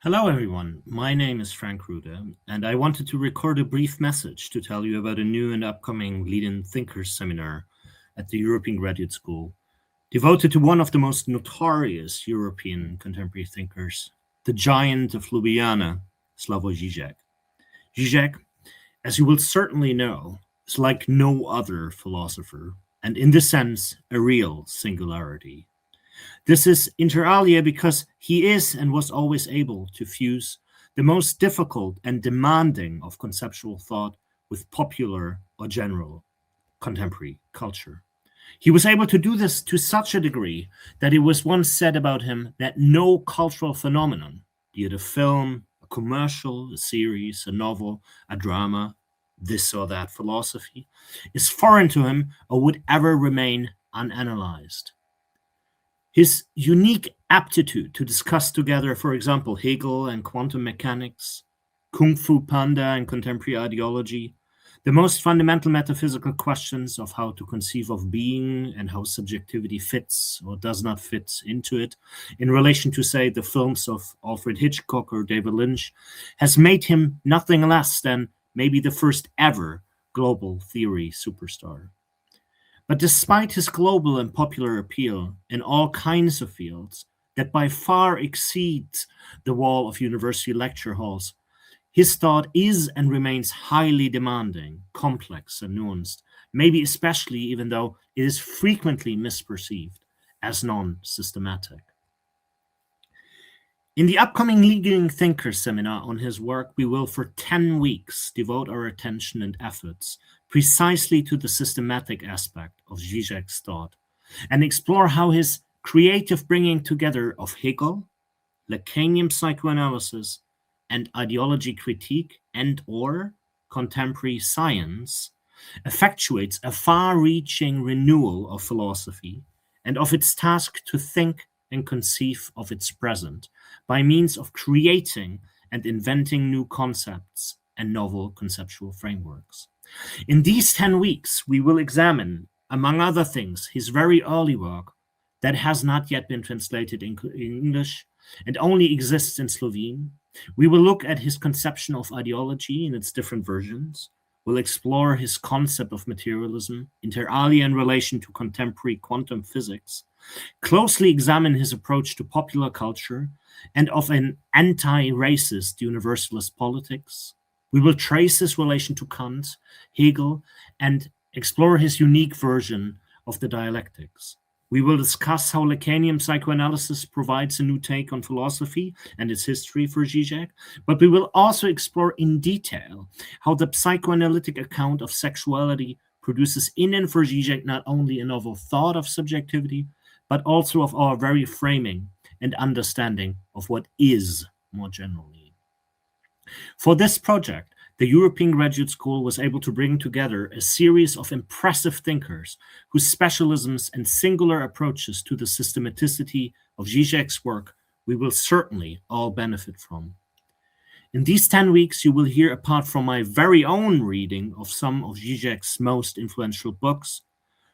Hello, everyone. My name is Frank Rude, and I wanted to record a brief message to tell you about a new and upcoming Leading Thinkers seminar at the European Graduate School, devoted to one of the most notorious European contemporary thinkers, the giant of Ljubljana, Slavoj Žižek. Žižek, as you will certainly know, is like no other philosopher, and in this sense, a real singularity. This is inter alia because he is and was always able to fuse the most difficult and demanding of conceptual thought with popular or general contemporary culture. He was able to do this to such a degree that it was once said about him that no cultural phenomenon, be it a film, a commercial, a series, a novel, a drama, this or that philosophy, is foreign to him or would ever remain unanalyzed. His unique aptitude to discuss together, for example, Hegel and quantum mechanics, Kung Fu Panda and contemporary ideology, the most fundamental metaphysical questions of how to conceive of being and how subjectivity fits or does not fit into it, in relation to, say, the films of Alfred Hitchcock or David Lynch, has made him nothing less than maybe the first ever global theory superstar. But despite his global and popular appeal in all kinds of fields that by far exceeds the wall of university lecture halls, his thought is and remains highly demanding, complex, and nuanced, maybe especially even though it is frequently misperceived as non-systematic. In the upcoming Leading Thinkers seminar on his work, we will for 10 weeks devote our attention and efforts precisely to the systematic aspect of Žižek's thought and explore how his creative bringing together of Hegel, Lacanian psychoanalysis, and ideology critique and/or contemporary science effectuates a far-reaching renewal of philosophy and of its task to think and conceive of its present by means of creating and inventing new concepts and novel conceptual frameworks. In these 10 weeks, we will examine, among other things, his very early work that has not yet been translated in English and only exists in Slovene. We will look at his conception of ideology in its different versions. We'll explore his concept of materialism, inter alia in relation to contemporary quantum physics, closely examine his approach to popular culture and of an anti-racist universalist politics. We will trace his relation to Kant, Hegel, and explore his unique version of the dialectics. We will discuss how Lacanian psychoanalysis provides a new take on philosophy and its history for Žižek, but we will also explore in detail how the psychoanalytic account of sexuality produces in and for Žižek not only a novel thought of subjectivity, but also of our very framing and understanding of what is more generally. For this project, the European Graduate School was able to bring together a series of impressive thinkers whose specialisms and singular approaches to the systematicity of Žižek's work we will certainly all benefit from. In these 10 weeks, you will hear, apart from my very own reading of some of Žižek's most influential books,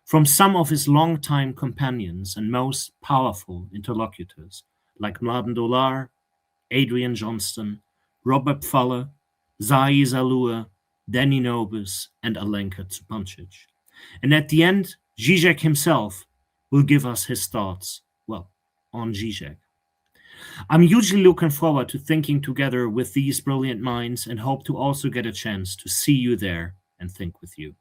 from some of his longtime companions and most powerful interlocutors, like Mladen Dolar, Adrian Johnston, Robert Faller, Zai Zalua, Danny Nobis, and Alenka Zupancic. And at the end, Žižek himself will give us his thoughts, on Žižek. I'm hugely looking forward to thinking together with these brilliant minds and hope to also get a chance to see you there and think with you.